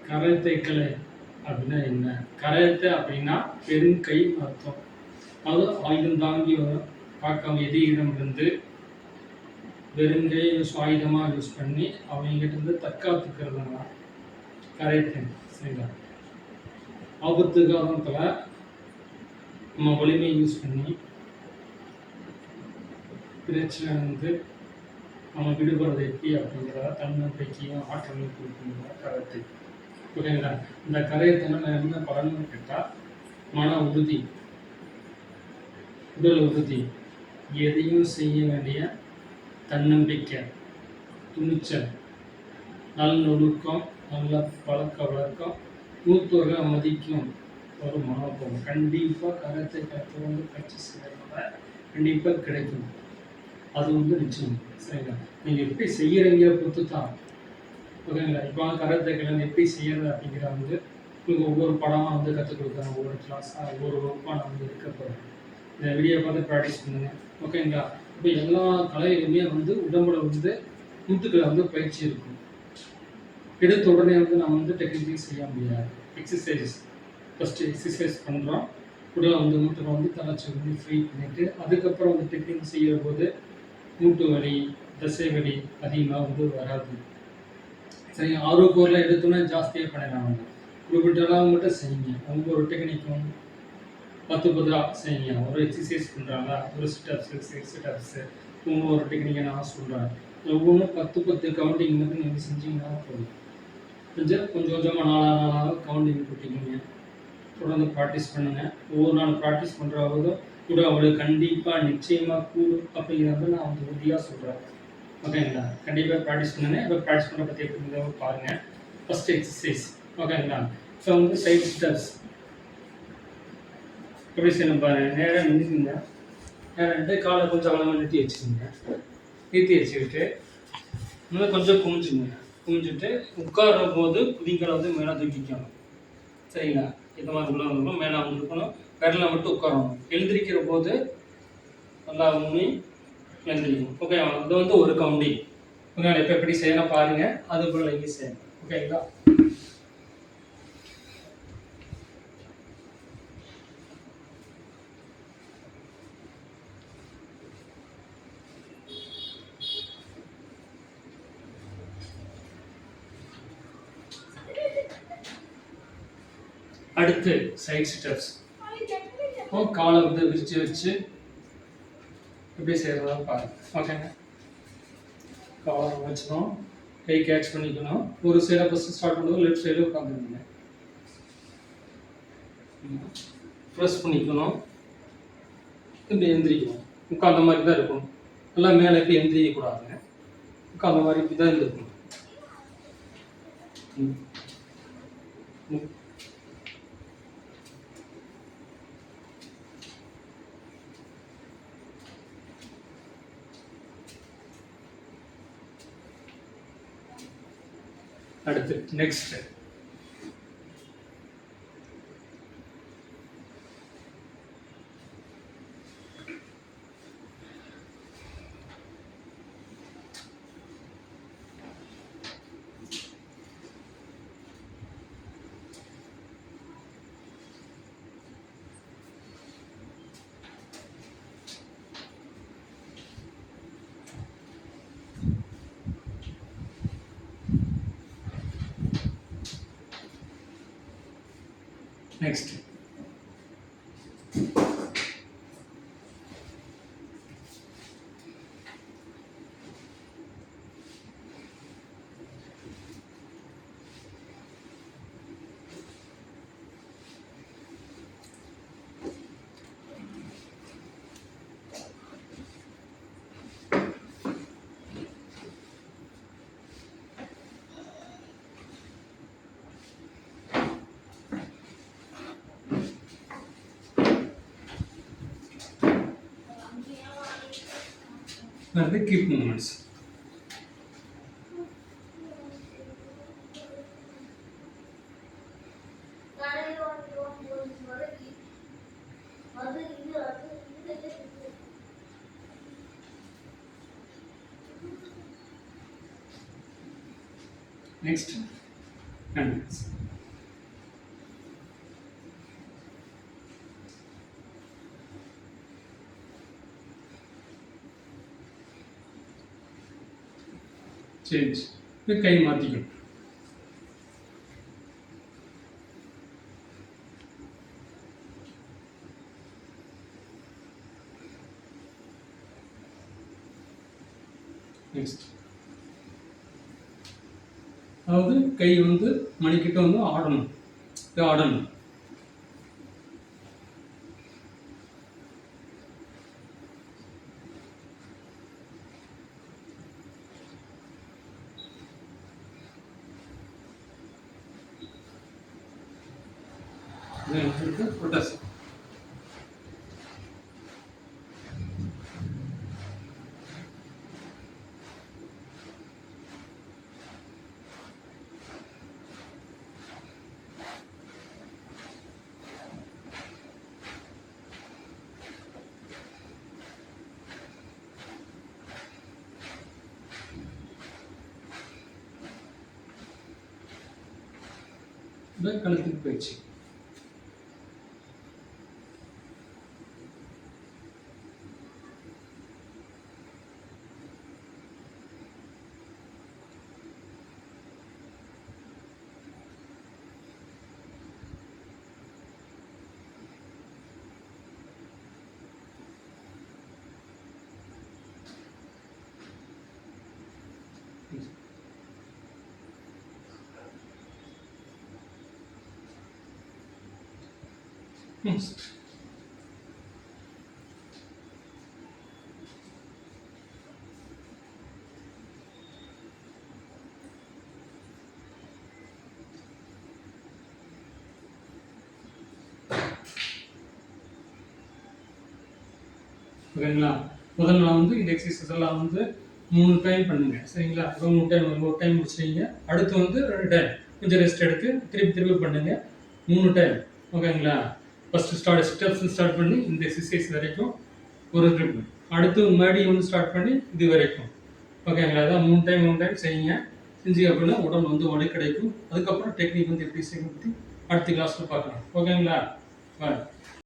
கரையத்தை கலை அப்படின்னா என்ன? கரையத்தை அப்படின்னா பெருங்கை அர்த்தம். அது ஆயுதம் தாங்கி பார்க்காம எதிரிடமிருந்து வெறுங்கை ஆயுதமாக யூஸ் பண்ணி அவங்ககிட்ட இருந்து தற்காத்துக்கிறதுனால கரையத்தை. சரிங்களா? ஆபத்து காலத்தில் நம்ம வலிமையை யூஸ் பண்ணி பிரச்சனை வந்து நம்ம விடுபடுறது எப்படி அப்படிங்கிறத தன்னம்பிக்கையும் ஆற்றலையும் கொடுக்குங்கிற கருத்து. ஓகேங்களா? இந்த கரையத்தினால என்ன பலன்னு கேட்டால் மன உறுதி, உடல் உறுதி, எதையும் செய்ய வேண்டிய தன்னம்பிக்கை, துணிச்சல், நல்லொழுக்கம், நல்ல பழக்க வழக்கம், மூத்தோரை மதிக்கும் ஒரு மனோபம். கண்டிப்பாக கருத்தை கருத்து வந்து பயிற்சி செய்யறதுனால கண்டிப்பாக கிடைக்கும். அது வந்து நிச்சயம். சரிங்களா? நீங்கள் எப்படி செய்கிறீங்க பொறுத்து தான். ஓகேங்களா? இப்போ கராத்தே கலைஞர் எப்படி செய்யறது அப்படிங்கிற வந்து உங்களுக்கு ஒவ்வொரு படமாக வந்து கற்றுக் கொடுக்குறேன். ஒவ்வொரு கிளாஸாக ஒவ்வொரு வகுப்பாக நான் வந்து இருக்க போகிறேன். இந்த வீடியோ பார்த்து ப்ராக்டிஸ் பண்ணுங்க. ஓகேங்களா? இப்போ எல்லா கலையிலுமே வந்து உடம்புல வந்து மூட்டுக்களை வந்து பயிற்சி இருக்கும். எடுத்த உடனே வந்து நம்ம வந்து டெக்னிக்கலி செய்ய முடியாது. எக்ஸசைஸ் ஃபஸ்ட்டு எக்ஸசைஸ் பண்ணுறோம். உடலை வந்து மூட்டுகளை வந்து தளர்ச்சி வந்து ஃப்ரீ பண்ணிவிட்டு அதுக்கப்புறம் வந்து டெக்னிக் செய்கிற போது மூட்டு வலி, தசை வலி அதிகமாக வந்து வராது. சரி, ஆரோக்கியம் எடுத்தோன்னே ஜாஸ்தியாக பண்ணலாம். குறிப்பிட்டலாம் மட்டும் செய்யுங்க. ஒவ்வொரு டெக்னிக்கும் 10 செய்யுங்க. ஒரு எக்ஸசைஸ் பண்ணுறாங்க, ஒரு சிட்டப்ஸு ஒவ்வொரு டெக்னிக்கை நான் சொல்கிறேன். ஒவ்வொன்றும் 10 கவுண்டிங் மட்டும் நீங்கள் செஞ்சீங்கன்னா போதும். கொஞ்சம் கொஞ்சமாக நாளாக கவுண்டிங் போட்டிங்க. தொடர்ந்து ப்ராக்டிஸ் பண்ணுங்கள். ஒவ்வொரு நாள் ப்ராக்டிஸ் பண்ணுறவங்களும் கூட அவங்களுக்கு கண்டிப்பாக நிச்சயமாக கூடும் அப்படிங்கிறத நான் வந்து உறுதியாக சொல்கிறேன். ஓகேங்களா? கண்டிப்பாக ப்ராக்டிஸ் பண்ணுங்கள். இப்போ ப்ராக்டிஸ் பண்ணுற பற்றி எப்படி பாருங்கள். First exercise. ஓகேங்களா? ஸோ வந்து சைட் ஸ்டெப்ஸ் எப்படி செய்யணும் பாருங்கள். நேராக நின்றுக்குங்க. நேராக நின்று காலை கொஞ்சம் அகலமாக நிறுத்தி வச்சுக்கோங்க. நிறுத்தி வச்சுக்கிட்டு இன்னும் கொஞ்சம் குமிஞ்சிட்டு உட்காரும் போது குதிங்களை வந்து மேலே தூக்கிக்கணும். சரிங்களா? இந்த மாதிரி உள்ள வந்துடும். மேலே வந்துருக்கணும். விரலை மட்டும் உட்காரணும். எழுந்திரிக்கிற போது நல்லா ஊனி எழுந்திரிக்கணும். ஓகே, இது வந்து ஒரு கவுண்டிங். ஓகே, இப்போ எப்படி செய்யணும் பாருங்கள். அது போல் இங்கே செய்யணும். ஓகேங்களா? அடுத்து சைட் ஸ்டெப்ஸ். காலை வந்து விரிச்சு வச்சு எப்படி செய்யறதா பாருங்க. ஓகேங்க, காலை வச்சுக்கணும். கை கேட்ச் பண்ணிக்கணும். ஒரு சைடாக ஃபஸ்ட்டு ஸ்டார்ட் பண்ணும்போது லெஃப்ட் சைடில் உட்காந்துருங்க. ப்ரெஸ் பண்ணிக்கணும். இப்படி எந்திரிக்கணும். உட்காந்த மாதிரி தான் இருக்கணும். எல்லாம் மேலே எப்படி எந்திரிக்கக்கூடாதுங்க. உட்காந்த மாதிரி இப்படி தான் இருந்திருக்கணும். அடுத்து next next are the keep movements. Next நன்றி. சேஞ்ச். கை மாற்றிக்கணும். நெக்ஸ்ட், அதாவது கை வந்து மணிக்கிட்ட வந்து ஆடணும். ஆடணும். ரொட்டேஷன். கழுத்துக்கு போயிடுச்சு. Next. ஓகேங்களா? முதல் நாள் வந்து இந்த எக்ஸசைஸ் எல்லாம் வந்து 3 டைம் பண்ணுங்க. சரிங்களா? இப்போ 3 டைம் ஒரு டைம் முடிச்சிட்டீங்க. அடுத்து வந்து 2 டைம் கொஞ்சம் ரெஸ்ட் எடுத்து திருப்பி பண்ணுங்க. 3 டைம். ஓகேங்களா? ஃபர்ஸ்ட் ஸ்டெப்ஸ் ஸ்டார்ட் பண்ணி இந்த எக்ஸசைஸ் வரைக்கும் ஒரு ட்ரிப். அடுத்து மறுபடியும் வந்து ஸ்டார்ட் பண்ணி இது வரைக்கும். ஓகேங்களா? அதான் 3 டைம் செய்யுங்க. செஞ்சு அப்படின்னா உடம்பு வந்து வலு கிடைக்கும். அதுக்கப்புறம் டெக்னிக் வந்து எப்படி செய்யணும் பற்றி அடுத்த கிளாஸில் பார்க்கலாம். ஓகேங்களா? பாய்.